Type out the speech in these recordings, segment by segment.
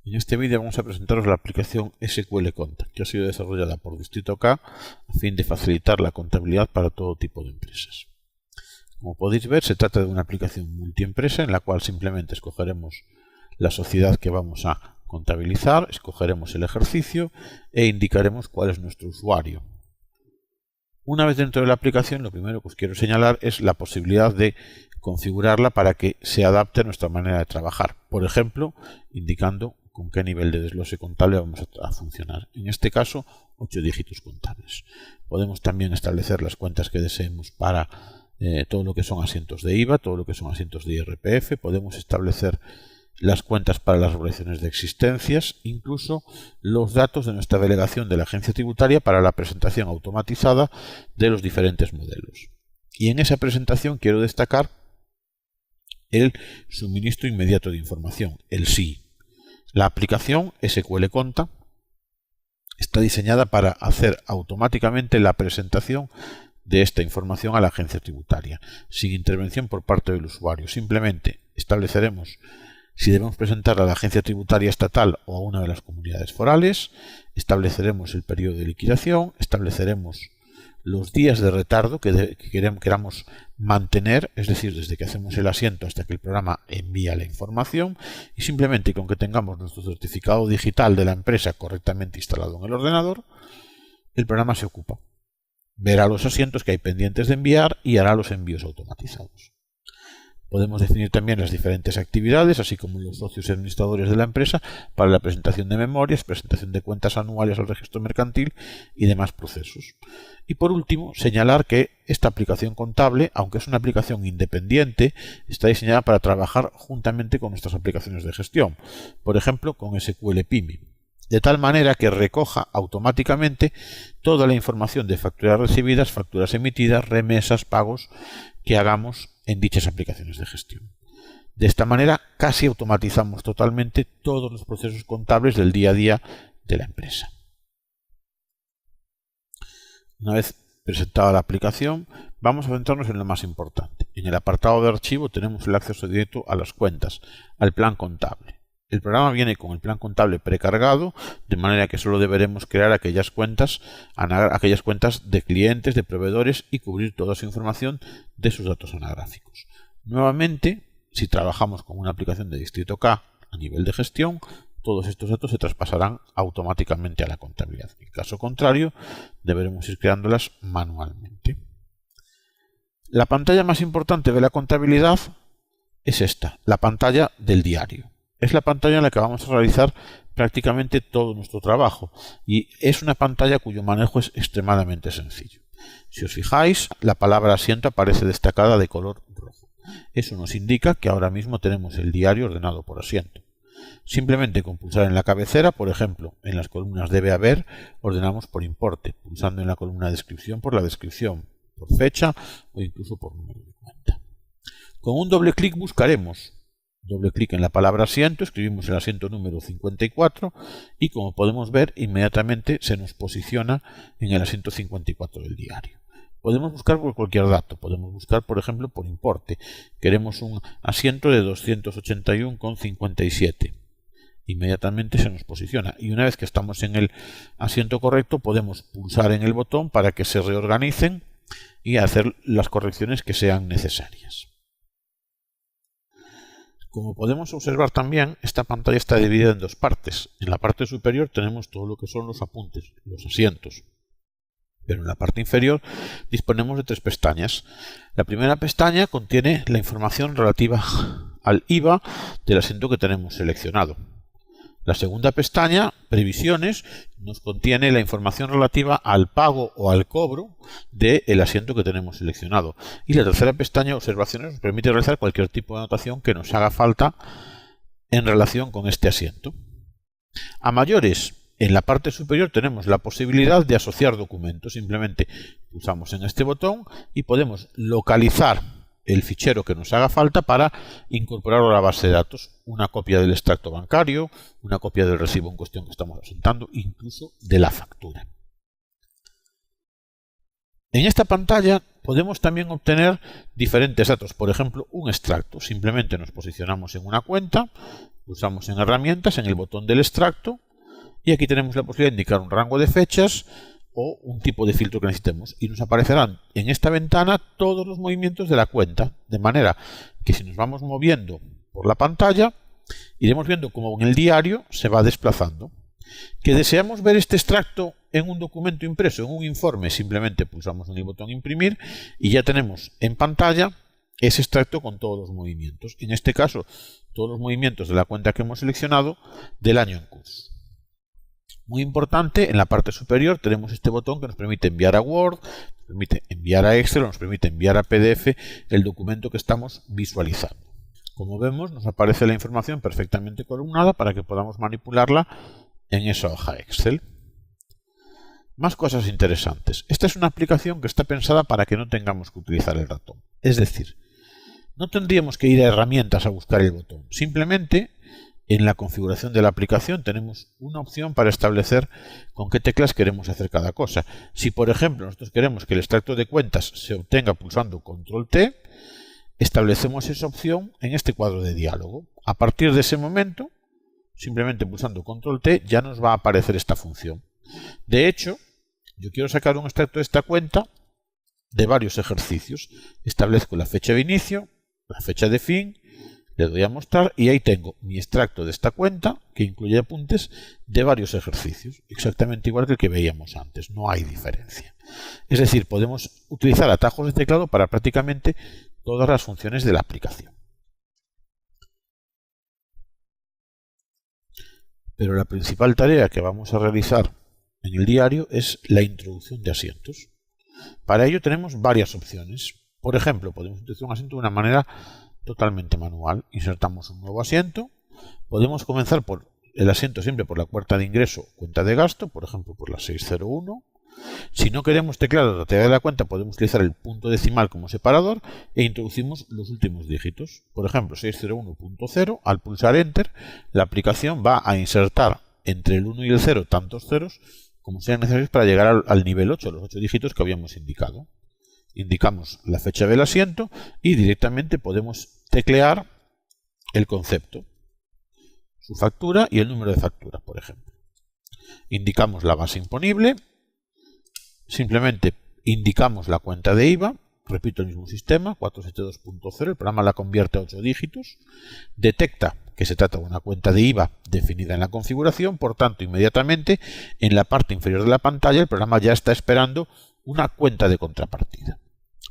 En este vídeo vamos a presentaros la aplicación SQL Conta, que ha sido desarrollada por Distrito K a fin de facilitar la contabilidad para todo tipo de empresas. Como podéis ver, se trata de una aplicación multiempresa en la cual simplemente escogeremos la sociedad que vamos a contabilizar, escogeremos el ejercicio e indicaremos cuál es nuestro usuario. Una vez dentro de la aplicación, lo primero que os quiero señalar es la posibilidad de configurarla para que se adapte a nuestra manera de trabajar. Por ejemplo, indicando con qué nivel de desglose contable vamos a funcionar. En este caso, 8 dígitos contables. Podemos también establecer las cuentas que deseemos para todo lo que son asientos de IVA, todo lo que son asientos de IRPF. Podemos establecer las cuentas para las regulaciones de existencias, incluso los datos de nuestra delegación de la agencia tributaria para la presentación automatizada de los diferentes modelos. Y en esa presentación quiero destacar el suministro inmediato de información, el SII. La aplicación SQL Conta está diseñada para hacer automáticamente la presentación de esta información a la agencia tributaria, sin intervención por parte del usuario. Simplemente estableceremos si debemos presentarla a la agencia tributaria estatal o a una de las comunidades forales, estableceremos el periodo de liquidación, estableceremos los días de retardo que queramos mantener, es decir, desde que hacemos el asiento hasta que el programa envía la información, y simplemente con que tengamos nuestro certificado digital de la empresa correctamente instalado en el ordenador, el programa se ocupa. Verá los asientos que hay pendientes de enviar y hará los envíos automatizados. Podemos definir también las diferentes actividades, así como los socios y administradores de la empresa, para la presentación de memorias, presentación de cuentas anuales al registro mercantil y demás procesos. Y por último, señalar que esta aplicación contable, aunque es una aplicación independiente, está diseñada para trabajar juntamente con nuestras aplicaciones de gestión, por ejemplo con SQL PIMI, de tal manera que recoja automáticamente toda la información de facturas recibidas, facturas emitidas, remesas, pagos que hagamos en dichas aplicaciones de gestión. De esta manera casi automatizamos totalmente todos los procesos contables del día a día de la empresa. Una vez presentada la aplicación, vamos a centrarnos en lo más importante. En el apartado de archivo tenemos el acceso directo a las cuentas, al plan contable. El programa viene con el plan contable precargado, de manera que solo deberemos crear aquellas cuentas de clientes, de proveedores y cubrir toda su información de sus datos anagráficos. Nuevamente, si trabajamos con una aplicación de Distrito K a nivel de gestión, todos estos datos se traspasarán automáticamente a la contabilidad. En caso contrario, deberemos ir creándolas manualmente. La pantalla más importante de la contabilidad es esta, la pantalla del diario. Es la pantalla en la que vamos a realizar prácticamente todo nuestro trabajo y es una pantalla cuyo manejo es extremadamente sencillo. Si os fijáis, la palabra asiento aparece destacada de color rojo. Eso nos indica que ahora mismo tenemos el diario ordenado por asiento. Simplemente con pulsar en la cabecera, por ejemplo, en las columnas debe haber, ordenamos por importe, pulsando en la columna descripción por la descripción, por fecha o incluso por número de cuenta. Con un doble clic buscaremos. Doble clic en la palabra asiento, escribimos el asiento número 54 y como podemos ver inmediatamente se nos posiciona en el asiento 54 del diario. Podemos buscar por cualquier dato, podemos buscar por ejemplo por importe. Queremos un asiento de 281,57. Inmediatamente se nos posiciona y una vez que estamos en el asiento correcto podemos pulsar en el botón para que se reorganicen y hacer las correcciones que sean necesarias. Como podemos observar también, esta pantalla está dividida en dos partes. En la parte superior tenemos todo lo que son los apuntes, los asientos. Pero en la parte inferior disponemos de 3 pestañas. La primera pestaña contiene la información relativa al IVA del asiento que tenemos seleccionado. La segunda pestaña, previsiones, nos contiene la información relativa al pago o al cobro del asiento que tenemos seleccionado. Y la tercera pestaña, observaciones, nos permite realizar cualquier tipo de anotación que nos haga falta en relación con este asiento. A mayores, en la parte superior tenemos la posibilidad de asociar documentos. Simplemente pulsamos en este botón y podemos localizar el fichero que nos haga falta para incorporarlo a la base de datos, una copia del extracto bancario, una copia del recibo en cuestión que estamos asentando, incluso de la factura. En esta pantalla podemos también obtener diferentes datos, por ejemplo un extracto. Simplemente nos posicionamos en una cuenta, Pulsamos en herramientas, en el botón del extracto, y aquí tenemos la posibilidad de indicar un rango de fechas o un tipo de filtro que necesitemos, y nos aparecerán en esta ventana todos los movimientos de la cuenta, de manera que si nos vamos moviendo por la pantalla, iremos viendo cómo en el diario se va desplazando. Que deseamos ver este extracto en un documento impreso, en un informe, simplemente pulsamos en el botón imprimir y ya tenemos en pantalla ese extracto con todos los movimientos. En este caso, todos los movimientos de la cuenta que hemos seleccionado del año en curso. Muy importante, en la parte superior tenemos este botón que nos permite enviar a Word, nos permite enviar a Excel, nos permite enviar a PDF el documento que estamos visualizando. Como vemos, nos aparece la información perfectamente columnada para que podamos manipularla en esa hoja Excel. Más cosas interesantes. Esta es una aplicación que está pensada para que no tengamos que utilizar el ratón. Es decir, no tendríamos que ir a herramientas a buscar el botón. Simplemente, en la configuración de la aplicación tenemos una opción para establecer con qué teclas queremos hacer cada cosa. Si, por ejemplo, nosotros queremos que el extracto de cuentas se obtenga pulsando Control T, establecemos esa opción en este cuadro de diálogo. A partir de ese momento, simplemente pulsando Control T, ya nos va a aparecer esta función. De hecho, yo quiero sacar un extracto de esta cuenta de varios ejercicios. Establezco la fecha de inicio, la fecha de fin, le doy a mostrar y ahí tengo mi extracto de esta cuenta que incluye apuntes de varios ejercicios, exactamente igual que el que veíamos antes, no hay diferencia. Es decir, podemos utilizar atajos de teclado para prácticamente todas las funciones de la aplicación. Pero la principal tarea que vamos a realizar en el diario es la introducción de asientos. Para ello tenemos varias opciones. Por ejemplo, podemos introducir un asiento de una manera totalmente manual. Insertamos un nuevo asiento. Podemos comenzar por el asiento siempre por la cuenta de ingreso, cuenta de gasto, por ejemplo por la 601. Si no queremos teclear la totalidad de la cuenta, podemos utilizar el punto decimal como separador e introducimos los últimos dígitos. Por ejemplo, 601.0, al pulsar Enter, la aplicación va a insertar entre el 1 y el 0 tantos ceros como sean necesarios para llegar al nivel 8, los 8 dígitos que habíamos indicado. Indicamos la fecha del asiento y directamente podemos teclear el concepto, su factura y el número de factura, por ejemplo. Indicamos la base imponible, simplemente indicamos la cuenta de IVA, repito el mismo sistema, 472.0, el programa la convierte a 8 dígitos, detecta que se trata de una cuenta de IVA definida en la configuración, por tanto, inmediatamente en la parte inferior de la pantalla el programa ya está esperando una cuenta de contrapartida.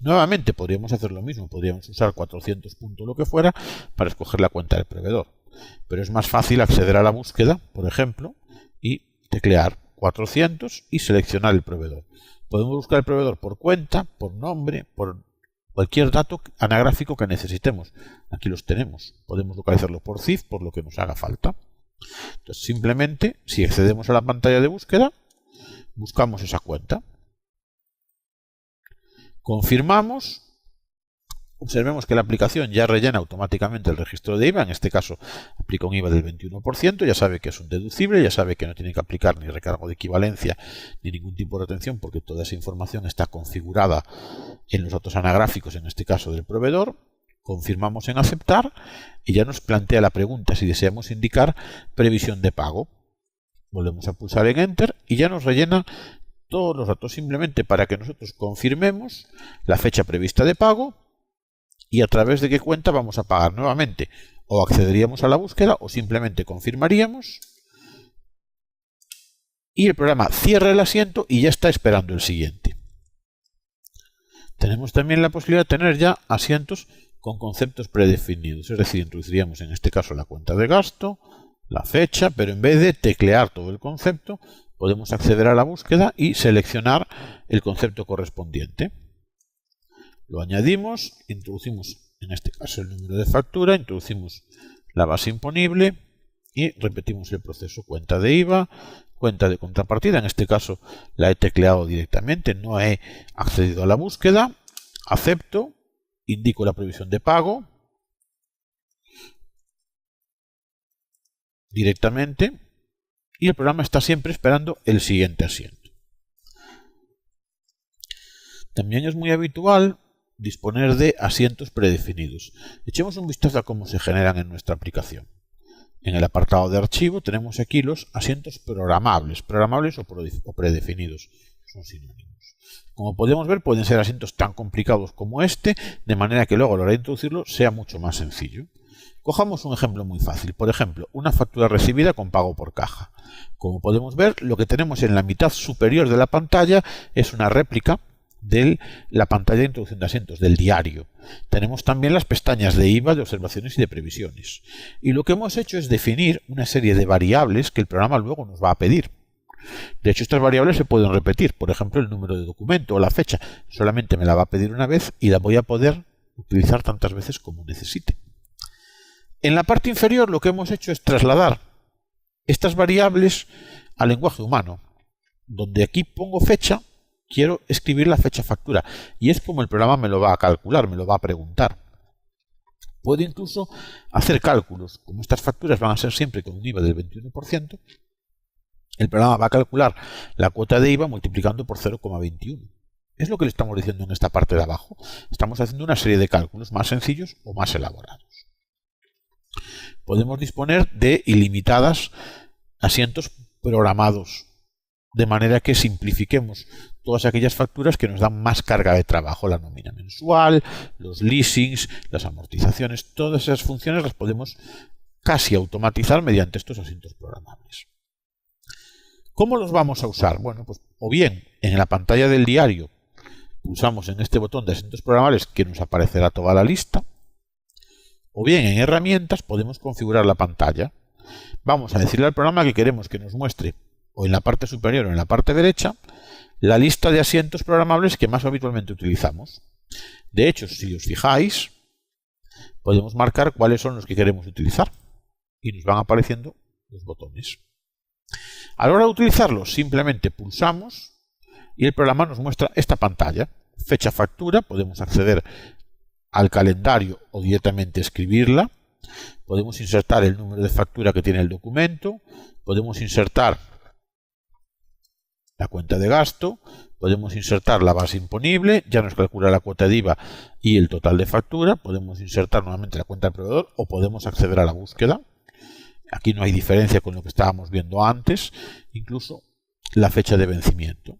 Nuevamente podríamos hacer lo mismo, podríamos usar 400 puntos lo que fuera para escoger la cuenta del proveedor, pero es más fácil acceder a la búsqueda, por ejemplo, y teclear 400 y seleccionar el proveedor. Podemos buscar el proveedor por cuenta, por nombre, por cualquier dato anagráfico que necesitemos. Aquí los tenemos. Podemos localizarlo por CIF, por lo que nos haga falta. Entonces, simplemente, si accedemos a la pantalla de búsqueda, buscamos esa cuenta. Confirmamos. Observemos que la aplicación ya rellena automáticamente el registro de IVA, en este caso aplica un IVA del 21%, ya sabe que es un deducible, ya sabe que no tiene que aplicar ni recargo de equivalencia ni ningún tipo de retención porque toda esa información está configurada en los datos anagráficos, en este caso del proveedor. Confirmamos en aceptar y ya nos plantea la pregunta si deseamos indicar previsión de pago. Volvemos a pulsar en Enter y ya nos rellena todos los datos simplemente para que nosotros confirmemos la fecha prevista de pago y a través de qué cuenta vamos a pagar nuevamente. O accederíamos a la búsqueda o simplemente confirmaríamos y el programa cierra el asiento y ya está esperando el siguiente. Tenemos también la posibilidad de tener ya asientos con conceptos predefinidos, es decir, introduciríamos en este caso la cuenta de gasto, la fecha, pero en vez de teclear todo el concepto, podemos acceder a la búsqueda y seleccionar el concepto correspondiente. Lo añadimos, introducimos en este caso el número de factura, introducimos la base imponible y repetimos el proceso. Cuenta de IVA, cuenta de contrapartida, en este caso la he tecleado directamente, no he accedido a la búsqueda, acepto, indico la previsión de pago directamente y el programa está siempre esperando el siguiente asiento. También es muy habitual disponer de asientos predefinidos. Echemos un vistazo a cómo se generan en nuestra aplicación. En el apartado de archivo tenemos aquí los asientos programables o predefinidos, son sinónimos. Como podemos ver, pueden ser asientos tan complicados como este, de manera que luego a la hora de introducirlo sea mucho más sencillo. Cojamos un ejemplo muy fácil, por ejemplo, una factura recibida con pago por caja. Como podemos ver, lo que tenemos en la mitad superior de la pantalla es una réplica de la pantalla de introducción de asientos, del diario. Tenemos también las pestañas de IVA, de observaciones y de previsiones. Y lo que hemos hecho es definir una serie de variables que el programa luego nos va a pedir. De hecho, estas variables se pueden repetir, por ejemplo, el número de documento o la fecha. Solamente me la va a pedir una vez y la voy a poder utilizar tantas veces como necesite. En la parte inferior lo que hemos hecho es trasladar estas variables al lenguaje humano, donde aquí pongo fecha. Quiero escribir la fecha factura y es como el programa me lo va a calcular, me lo va a preguntar. Puedo incluso hacer cálculos. Como estas facturas van a ser siempre con un IVA del 21%, el programa va a calcular la cuota de IVA multiplicando por 0,21. Es lo que le estamos diciendo en esta parte de abajo. Estamos haciendo una serie de cálculos más sencillos o más elaborados. Podemos disponer de ilimitadas asientos programados, de manera que simplifiquemos todas aquellas facturas que nos dan más carga de trabajo, la nómina mensual, los leasings, las amortizaciones, todas esas funciones las podemos casi automatizar mediante estos asientos programables. ¿Cómo los vamos a usar? Bueno, pues o bien en la pantalla del diario pulsamos en este botón de asientos programables que nos aparecerá toda la lista, o bien en herramientas podemos configurar la pantalla. Vamos a decirle al programa que queremos que nos muestre o en la parte superior o en la parte derecha, la lista de asientos programables que más habitualmente utilizamos. De hecho, si os fijáis, podemos marcar cuáles son los que queremos utilizar y nos van apareciendo los botones. A la hora de utilizarlos, simplemente pulsamos y el programa nos muestra esta pantalla. Fecha factura, podemos acceder al calendario o directamente escribirla. Podemos insertar el número de factura que tiene el documento. Podemos insertar la cuenta de gasto, podemos insertar la base imponible, ya nos calcula la cuota de IVA y el total de factura, podemos insertar nuevamente la cuenta del proveedor o podemos acceder a la búsqueda. Aquí no hay diferencia con lo que estábamos viendo antes, incluso la fecha de vencimiento.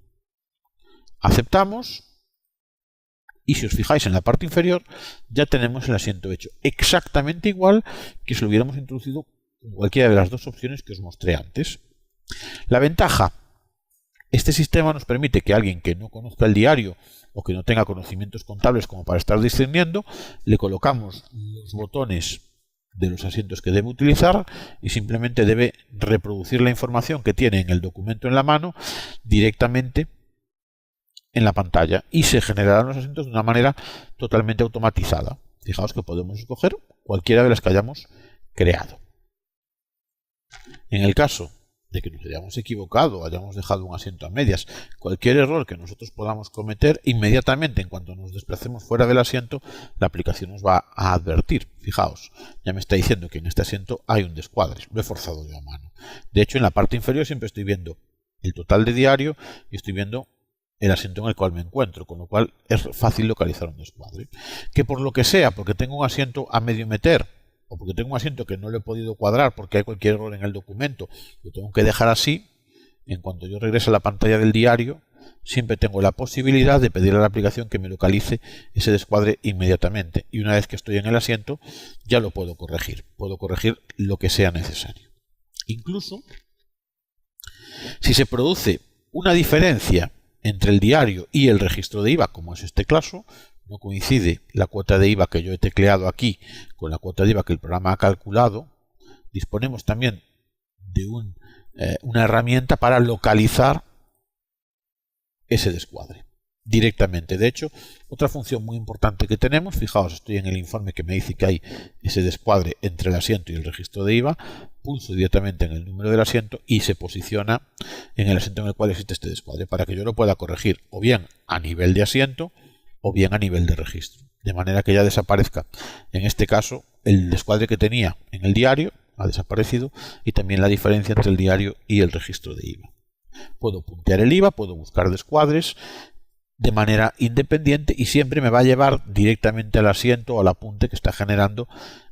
Aceptamos y si os fijáis en la parte inferior ya tenemos el asiento hecho, exactamente igual que si lo hubiéramos introducido en cualquiera de las dos opciones que os mostré antes. La ventaja: este sistema nos permite que alguien que no conozca el diario o que no tenga conocimientos contables como para estar discerniendo, le colocamos los botones de los asientos que debe utilizar y simplemente debe reproducir la información que tiene en el documento en la mano directamente en la pantalla y se generarán los asientos de una manera totalmente automatizada. Fijaos que podemos escoger cualquiera de las que hayamos creado. En el caso de que nos hayamos equivocado o hayamos dejado un asiento a medias, cualquier error que nosotros podamos cometer, inmediatamente en cuanto nos desplacemos fuera del asiento, la aplicación nos va a advertir. Fijaos, ya me está diciendo que en este asiento hay un descuadre, lo he forzado yo a mano. De hecho, en la parte inferior siempre estoy viendo el total de diario y estoy viendo el asiento en el cual me encuentro, con lo cual es fácil localizar un descuadre. Que por lo que sea, porque tengo un asiento a medio meter, o porque tengo un asiento que no lo he podido cuadrar porque hay cualquier error en el documento, lo tengo que dejar así, en cuanto yo regrese a la pantalla del diario, siempre tengo la posibilidad de pedir a la aplicación que me localice ese descuadre inmediatamente. Y una vez que estoy en el asiento, ya lo puedo corregir lo que sea necesario. Incluso, si se produce una diferencia entre el diario y el registro de IVA, como es este caso, no coincide la cuota de IVA que yo he tecleado aquí con la cuota de IVA que el programa ha calculado, disponemos también de una herramienta para localizar ese descuadre directamente. De hecho, otra función muy importante que tenemos, fijaos, estoy en el informe que me dice que hay ese descuadre entre el asiento y el registro de IVA, pulso directamente en el número del asiento y se posiciona en el asiento en el cual existe este descuadre para que yo lo pueda corregir o bien a nivel de asiento o bien a nivel de registro, de manera que ya desaparezca, en este caso, el descuadre que tenía en el diario ha desaparecido y también la diferencia entre el diario y el registro de IVA. Puedo puntear el IVA, puedo buscar descuadres de manera independiente y siempre me va a llevar directamente al asiento o al apunte que está generando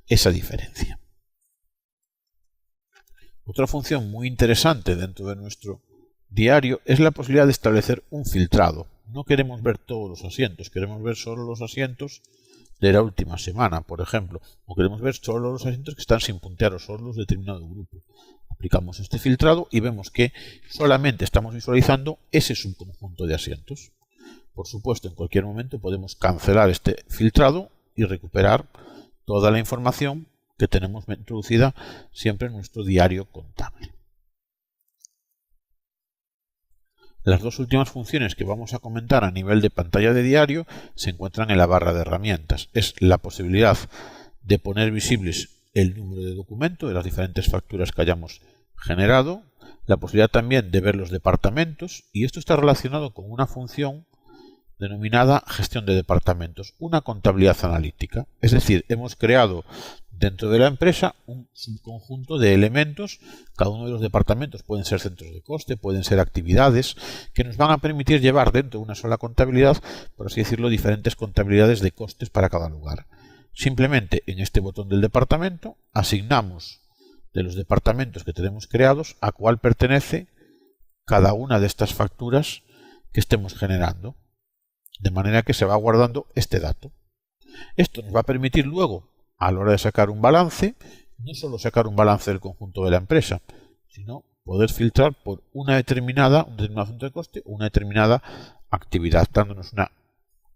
esa diferencia. Otra función muy interesante dentro de nuestro diario es la posibilidad de establecer un filtrado. No queremos ver todos los asientos, queremos ver solo los asientos de la última semana, por ejemplo, o queremos ver solo los asientos que están sin puntear o solo los de determinado grupo. Aplicamos este filtrado y vemos que solamente estamos visualizando ese subconjunto de asientos. Por supuesto, en cualquier momento podemos cancelar este filtrado y recuperar toda la información que tenemos introducida siempre en nuestro diario contable. Las dos últimas funciones que vamos a comentar a nivel de pantalla de diario se encuentran en la barra de herramientas. Es la posibilidad de poner visibles el número de documento de las diferentes facturas que hayamos generado, la posibilidad también de ver los departamentos, y esto está relacionado con una función denominada gestión de departamentos, una contabilidad analítica. Es decir, hemos creado dentro de la empresa un subconjunto de elementos. Cada uno de los departamentos pueden ser centros de coste, pueden ser actividades que nos van a permitir llevar dentro de una sola contabilidad, por así decirlo, diferentes contabilidades de costes para cada lugar. Simplemente en este botón del departamento asignamos de los departamentos que tenemos creados a cuál pertenece cada una de estas facturas que estemos generando, de manera que se va guardando este dato. Esto nos va a permitir luego, a la hora de sacar un balance, no solo sacar un balance del conjunto de la empresa, sino poder filtrar por un determinado centro de coste o una determinada actividad, dándonos una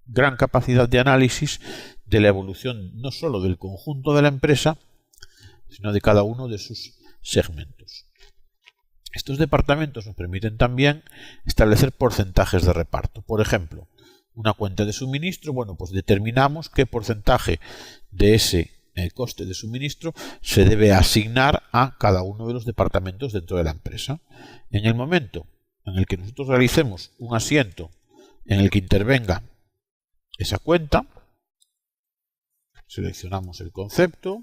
gran capacidad de análisis de la evolución no solo del conjunto de la empresa, sino de cada uno de sus segmentos. Estos departamentos nos permiten también establecer porcentajes de reparto. Por ejemplo, una cuenta de suministro, bueno, pues determinamos qué porcentaje de ese coste de suministro se debe asignar a cada uno de los departamentos dentro de la empresa. En el momento en el que nosotros realicemos un asiento en el que intervenga esa cuenta, seleccionamos el concepto,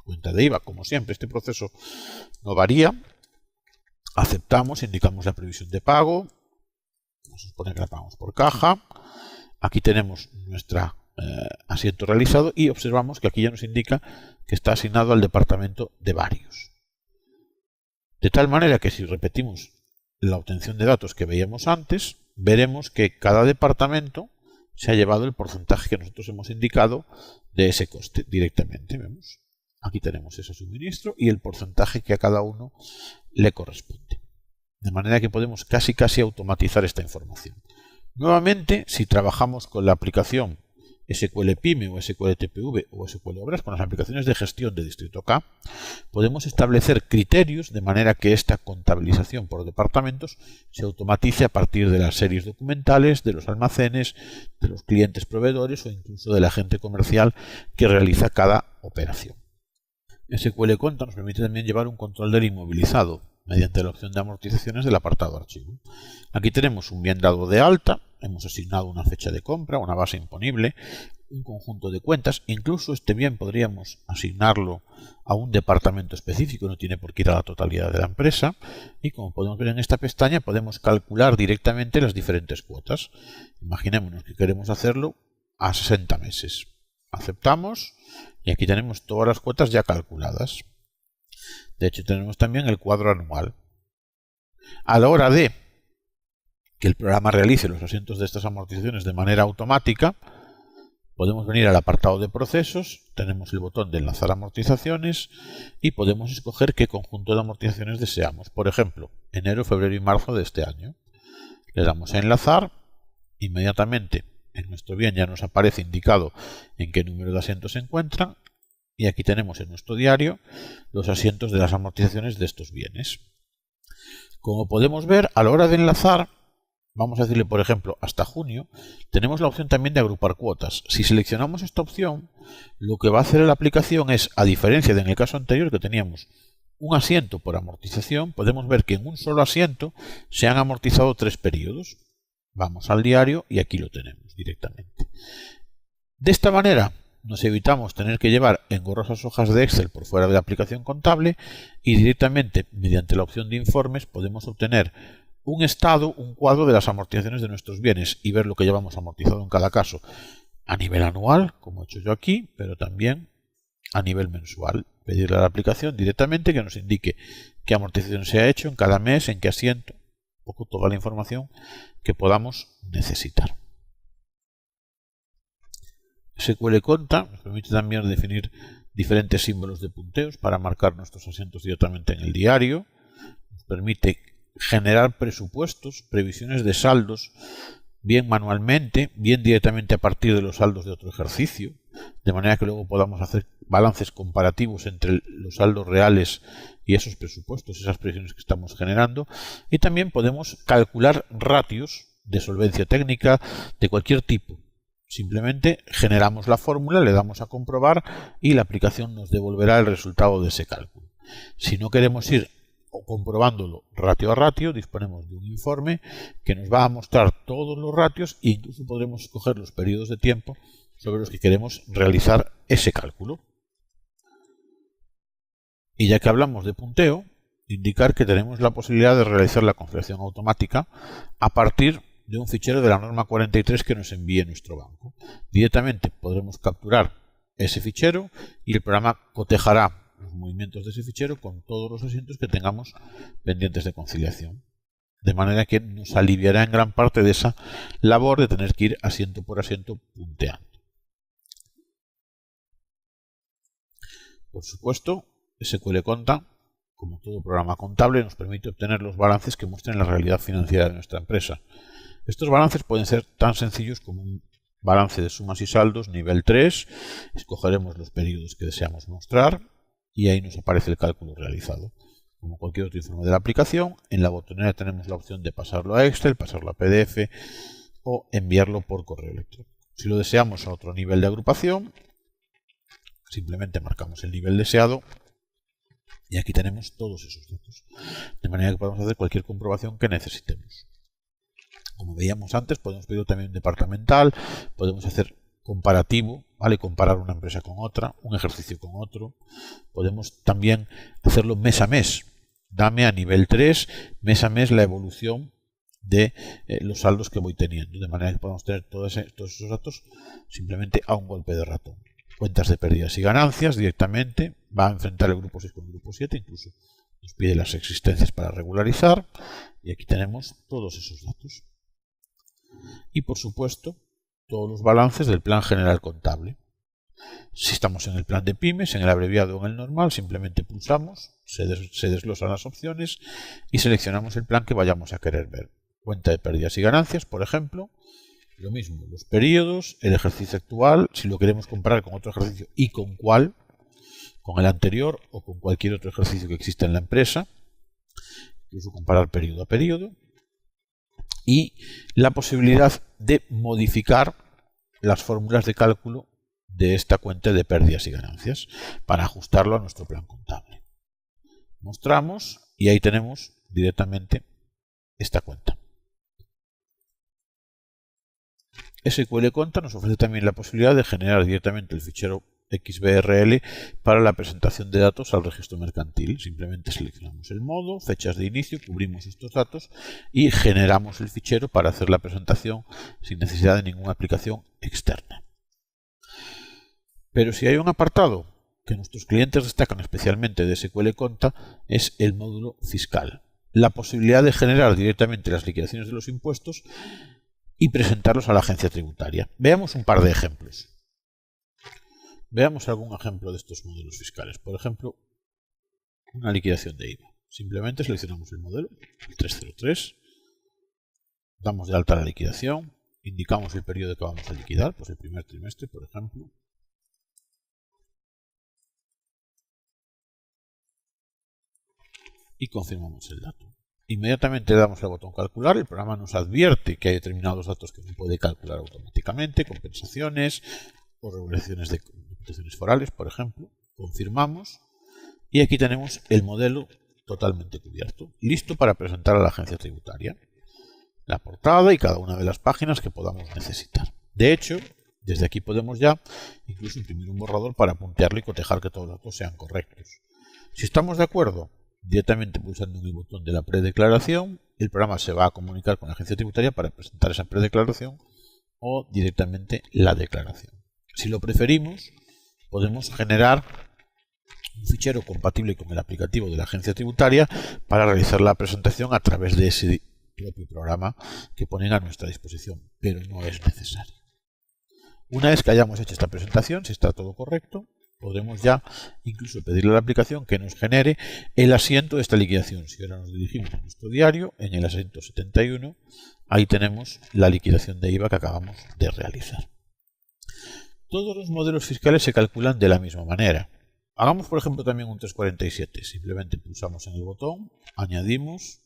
cuenta de IVA, como siempre, este proceso no varía, aceptamos, indicamos la previsión de pago, vamos a suponer que la pagamos por caja, aquí tenemos nuestro asiento realizado y observamos que aquí ya nos indica que está asignado al departamento de varios. De tal manera que si repetimos la obtención de datos que veíamos antes, veremos que cada departamento se ha llevado el porcentaje que nosotros hemos indicado de ese coste directamente. Vemos, aquí tenemos ese suministro y el porcentaje que a cada uno le corresponde. De manera que podemos casi automatizar esta información. Nuevamente, si trabajamos con la aplicación SQL Pyme o SQL TPV o SQL Obras, con las aplicaciones de gestión de Distrito K, podemos establecer criterios de manera que esta contabilización por departamentos se automatice a partir de las series documentales, de los almacenes, de los clientes proveedores o incluso del agente comercial que realiza cada operación. SQL Conta nos permite también llevar un control del inmovilizado mediante la opción de amortizaciones del apartado archivo. Aquí tenemos un bien dado de alta, hemos asignado una fecha de compra, una base imponible, un conjunto de cuentas, incluso este bien podríamos asignarlo a un departamento específico, no tiene por qué ir a la totalidad de la empresa, y como podemos ver en esta pestaña podemos calcular directamente las diferentes cuotas. Imaginémonos que queremos hacerlo a 60 meses. Aceptamos y aquí tenemos todas las cuotas ya calculadas. De hecho, tenemos también el cuadro anual. A la hora de que el programa realice los asientos de estas amortizaciones de manera automática, podemos venir al apartado de procesos, tenemos el botón de enlazar amortizaciones y podemos escoger qué conjunto de amortizaciones deseamos. Por ejemplo, enero, febrero y marzo de este año. Le damos a enlazar, inmediatamente en nuestro bien ya nos aparece indicado en qué número de asientos se encuentran. Y aquí tenemos en nuestro diario los asientos de las amortizaciones de estos bienes. Como podemos ver, a la hora de enlazar, vamos a decirle, por ejemplo, hasta junio, tenemos la opción también de agrupar cuotas. Si seleccionamos esta opción, lo que va a hacer la aplicación es, a diferencia de en el caso anterior que teníamos un asiento por amortización, podemos ver que en un solo asiento se han amortizado 3 periodos. Vamos al diario y aquí lo tenemos directamente. De esta manera nos evitamos tener que llevar engorrosas hojas de Excel por fuera de la aplicación contable y directamente, mediante la opción de informes, podemos obtener un estado, un cuadro de las amortizaciones de nuestros bienes y ver lo que llevamos amortizado en cada caso a nivel anual, como he hecho yo aquí, pero también a nivel mensual. pedirle a la aplicación directamente que nos indique qué amortización se ha hecho en cada mes, en qué asiento, un poco toda la información que podamos necesitar. SQL Conta nos permite también definir diferentes símbolos de punteos para marcar nuestros asientos directamente en el diario. Nos permite generar presupuestos, previsiones de saldos, bien manualmente, bien directamente a partir de los saldos de otro ejercicio, de manera que luego podamos hacer balances comparativos entre los saldos reales y esos presupuestos, esas previsiones que estamos generando, y también podemos calcular ratios de solvencia técnica de cualquier tipo. Simplemente generamos la fórmula, le damos a comprobar y la aplicación nos devolverá el resultado de ese cálculo. Si no queremos ir comprobándolo ratio a ratio, disponemos de un informe que nos va a mostrar todos los ratios e incluso podremos escoger los periodos de tiempo sobre los que queremos realizar ese cálculo. Y ya que hablamos de punteo, indicar que tenemos la posibilidad de realizar la configuración automática a partir de un fichero de la norma 43 que nos envíe nuestro banco. Directamente podremos capturar ese fichero y el programa cotejará los movimientos de ese fichero con todos los asientos que tengamos pendientes de conciliación. De manera que nos aliviará en gran parte de esa labor de tener que ir asiento por asiento punteando. Por supuesto, SQL Conta, como todo programa contable, nos permite obtener los balances que muestren la realidad financiera de nuestra empresa. Estos balances pueden ser tan sencillos como un balance de sumas y saldos nivel 3. Escogeremos los periodos que deseamos mostrar y ahí nos aparece el cálculo realizado. Como cualquier otro informe de la aplicación, en la botonera tenemos la opción de pasarlo a Excel, pasarlo a PDF o enviarlo por correo electrónico. Si lo deseamos a otro nivel de agrupación, simplemente marcamos el nivel deseado y aquí tenemos todos esos datos. De manera que podemos hacer cualquier comprobación que necesitemos. Como veíamos antes, podemos pedir también departamental, podemos hacer comparativo, ¿vale? Comparar una empresa con otra, un ejercicio con otro. Podemos también hacerlo mes a mes. Dame a nivel 3, mes a mes, la evolución de los saldos que voy teniendo. De manera que podemos tener todos esos datos simplemente a un golpe de ratón. Cuentas de pérdidas y ganancias directamente. Va a enfrentar el grupo 6 con el grupo 7, incluso nos pide las existencias para regularizar. Y aquí tenemos todos esos datos. Y por supuesto, todos los balances del plan general contable. Si estamos en el plan de pymes, en el abreviado o en el normal, simplemente pulsamos, se desglosan las opciones y seleccionamos el plan que vayamos a querer ver. Cuenta de pérdidas y ganancias, por ejemplo, lo mismo, los periodos, el ejercicio actual, si lo queremos comparar con otro ejercicio y con cuál, con el anterior o con cualquier otro ejercicio que exista en la empresa, incluso comparar periodo a periodo, y la posibilidad de modificar las fórmulas de cálculo de esta cuenta de pérdidas y ganancias para ajustarlo a nuestro plan contable. Mostramos y ahí tenemos directamente esta cuenta. SQL Conta nos ofrece también la posibilidad de generar directamente el fichero XBRL para la presentación de datos al registro mercantil. Simplemente seleccionamos el modo, fechas de inicio, cubrimos estos datos y generamos el fichero para hacer la presentación sin necesidad de ninguna aplicación externa. Pero si hay un apartado que nuestros clientes destacan especialmente de SQL Conta, es el módulo fiscal. La posibilidad de generar directamente las liquidaciones de los impuestos y presentarlos a la agencia tributaria. Veamos un par de ejemplos. Veamos algún ejemplo de estos módulos fiscales. Por ejemplo, una liquidación de IVA. Simplemente seleccionamos el modelo, el 303, damos de alta la liquidación, indicamos el periodo que vamos a liquidar, pues el primer trimestre, por ejemplo. Y confirmamos el dato. Inmediatamente le damos al botón calcular, el programa nos advierte que hay determinados datos que no puede calcular automáticamente, compensaciones o regulaciones de computaciones forales, por ejemplo. Confirmamos y aquí tenemos el modelo totalmente cubierto, listo para presentar a la agencia tributaria. La portada y cada una de las páginas que podamos necesitar. De hecho, desde aquí podemos ya incluso imprimir un borrador para puntearlo y cotejar que todos los datos sean correctos. Si estamos de acuerdo, directamente pulsando en el botón de la predeclaración, el programa se va a comunicar con la agencia tributaria para presentar esa predeclaración o directamente la declaración. Si lo preferimos, podemos generar un fichero compatible con el aplicativo de la agencia tributaria para realizar la presentación a través de ese propio programa que ponen a nuestra disposición, pero no es necesario. Una vez que hayamos hecho esta presentación, si está todo correcto, podremos ya incluso pedirle a la aplicación que nos genere el asiento de esta liquidación. Si ahora nos dirigimos a nuestro diario, en el asiento 71, ahí tenemos la liquidación de IVA que acabamos de realizar. Todos los modelos fiscales se calculan de la misma manera. Hagamos, por ejemplo, también un 347. Simplemente pulsamos en el botón, añadimos,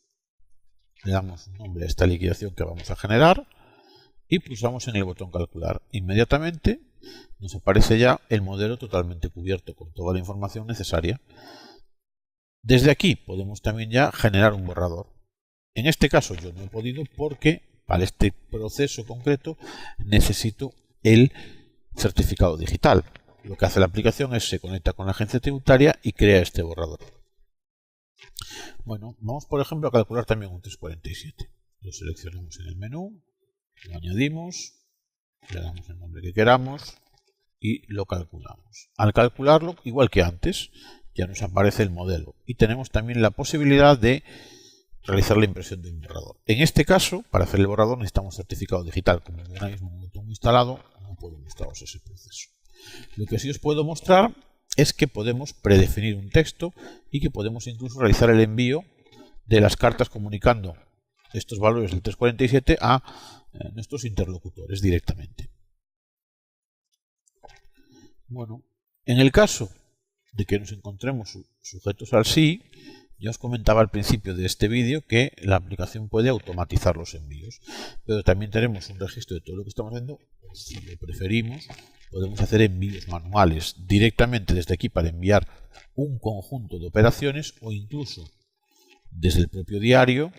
le damos un nombre a esta liquidación que vamos a generar y pulsamos en el botón calcular. Inmediatamente nos aparece ya el modelo totalmente cubierto con toda la información necesaria. Desde aquí podemos también ya generar un borrador. En este caso yo no he podido porque para este proceso concreto necesito el certificado digital. Lo que hace la aplicación es se conecta con la agencia tributaria y crea este borrador. Bueno, vamos por ejemplo a calcular también un 347. Lo seleccionamos en el menú, lo añadimos, le damos el nombre que queramos y lo calculamos. Al calcularlo, igual que antes, ya nos aparece el modelo y tenemos también la posibilidad de realizar la impresión de un borrador. En este caso, para hacer el borrador necesitamos certificado digital. Como ahora mismo no lo tengo instalado, no puedo mostraros ese proceso. Lo que sí os puedo mostrar es que podemos predefinir un texto y que podemos incluso realizar el envío de las cartas comunicando estos valores del 347 a nuestros interlocutores directamente. Bueno, en el caso de que nos encontremos sujetos al SII, ya os comentaba al principio de este vídeo que la aplicación puede automatizar los envíos, pero también tenemos un registro de todo lo que estamos haciendo. Si lo preferimos, podemos hacer envíos manuales directamente desde aquí para enviar un conjunto de operaciones o incluso desde el propio diario.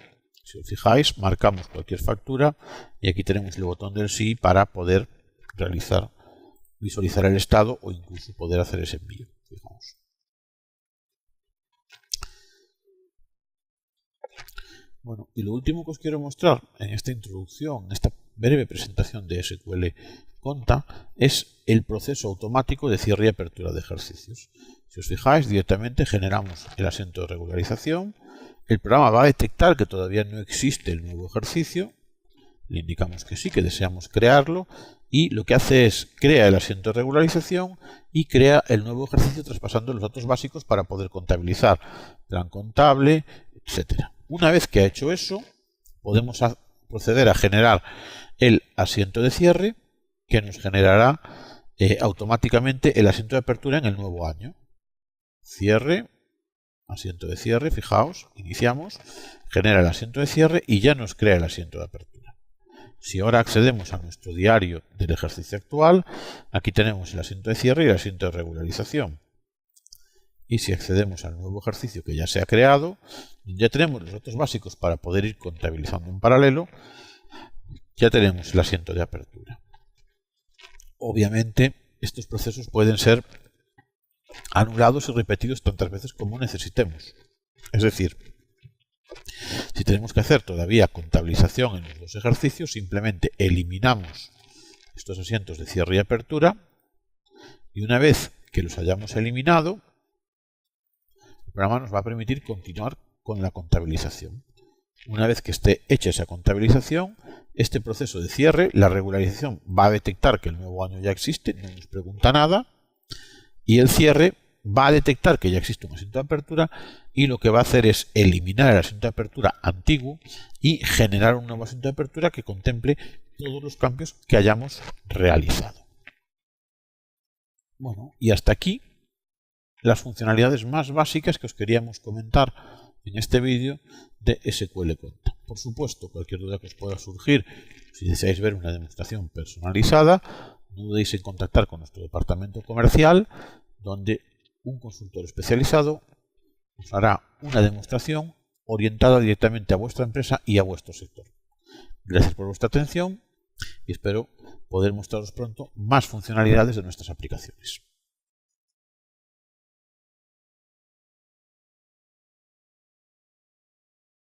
Si os fijáis, marcamos cualquier factura y aquí tenemos el botón del SII para poder visualizar el estado o incluso poder hacer ese envío. Fijamos. Bueno, y lo último que os quiero mostrar en esta introducción, en esta breve presentación de SQL Conta, es el proceso automático de cierre y apertura de ejercicios. Si os fijáis, directamente generamos el asiento de regularización. El programa va a detectar que todavía no existe el nuevo ejercicio. Le indicamos que sí, que deseamos crearlo. Y lo que hace es crea el asiento de regularización y crea el nuevo ejercicio traspasando los datos básicos para poder contabilizar plan contable, etcétera. Una vez que ha hecho eso, podemos proceder a generar el asiento de cierre que nos generará automáticamente el asiento de apertura en el nuevo año. Cierre, asiento de cierre, fijaos, iniciamos, genera el asiento de cierre y ya nos crea el asiento de apertura. Si ahora accedemos a nuestro diario del ejercicio actual, aquí tenemos el asiento de cierre y el asiento de regularización. Y si accedemos al nuevo ejercicio que ya se ha creado, ya tenemos los datos básicos para poder ir contabilizando en paralelo, ya tenemos el asiento de apertura. Obviamente, estos procesos pueden ser anulados y repetidos tantas veces como necesitemos. Es decir, si tenemos que hacer todavía contabilización en los dos ejercicios, simplemente eliminamos estos asientos de cierre y apertura y una vez que los hayamos eliminado, el programa nos va a permitir continuar con la contabilización. Una vez que esté hecha esa contabilización, este proceso de cierre, la regularización va a detectar que el nuevo año ya existe, no nos pregunta nada, y el cierre va a detectar que ya existe un asiento de apertura y lo que va a hacer es eliminar el asiento de apertura antiguo y generar un nuevo asiento de apertura que contemple todos los cambios que hayamos realizado. Bueno, y hasta aquí las funcionalidades más básicas que os queríamos comentar en este vídeo de SQL Conta. Por supuesto, cualquier duda que os pueda surgir, si deseáis ver una demostración personalizada, no dudéis en contactar con nuestro departamento comercial, donde un consultor especializado os hará una demostración orientada directamente a vuestra empresa y a vuestro sector. Gracias por vuestra atención y espero poder mostraros pronto más funcionalidades de nuestras aplicaciones.